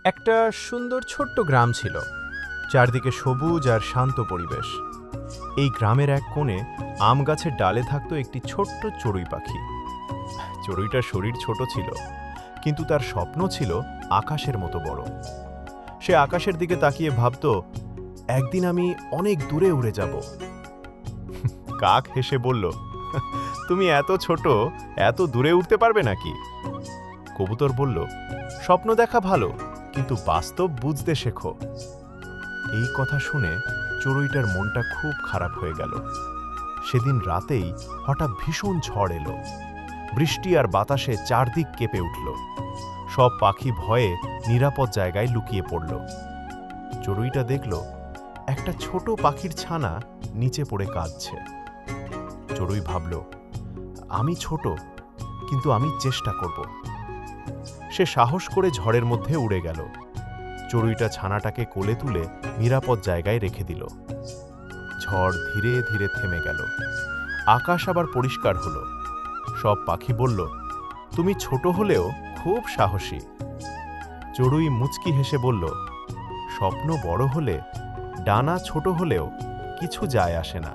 একটা সুন্দর ছোট্ট গ্রাম ছিল, চারদিকে সবুজ আর শান্ত পরিবেশ। এই গ্রামের এক কোণে আম গাছের ডালে থাকতো একটি ছোট্ট চড়ুই পাখি। চড়ুইটার শরীর ছোট ছিল, কিন্তু তার স্বপ্ন ছিল আকাশের মতো বড়। সে আকাশের দিকে তাকিয়ে ভাবত, একদিন আমি অনেক দূরে উড়ে যাব। কাক হেসে বলল, তুমি এত ছোট, এত দূরে উঠতে পারবে নাকি? কবুতর বলল, স্বপ্ন দেখা ভালো, কিন্তু বাস্তব বুঝতে শেখো। এই কথা শুনে চড়ুইটার মনটা খুব খারাপ হয়ে গেল। সেদিন রাতেই হঠাৎ ভীষণ ঝড় এলো। বৃষ্টি আর বাতাসে চারদিক কেঁপে উঠল। সব পাখি ভয়ে নিরাপদ জায়গায় লুকিয়ে পড়ল। চড়ুইটা দেখল একটা ছোট পাখির ছানা নিচে পড়ে কাঁদছে। চড়ুই ভাবল, আমি ছোট, কিন্তু আমি চেষ্টা করব। সে সাহস করে ঝড়ের মধ্যে উড়ে গেল। চড়ুইটা ছানাটাকে কোলে তুলে নিরাপদ জায়গায় রেখে দিল। ঝড় ধীরে ধীরে থেমে গেল। আকাশ আবার পরিষ্কার হলো। সব পাখি বলল, তুমি ছোট হলেও খুব সাহসী। চড়ুই মুচকি হেসে বলল, স্বপ্ন বড় হলে ডানা ছোট হলেও কিছু যায় আসে না।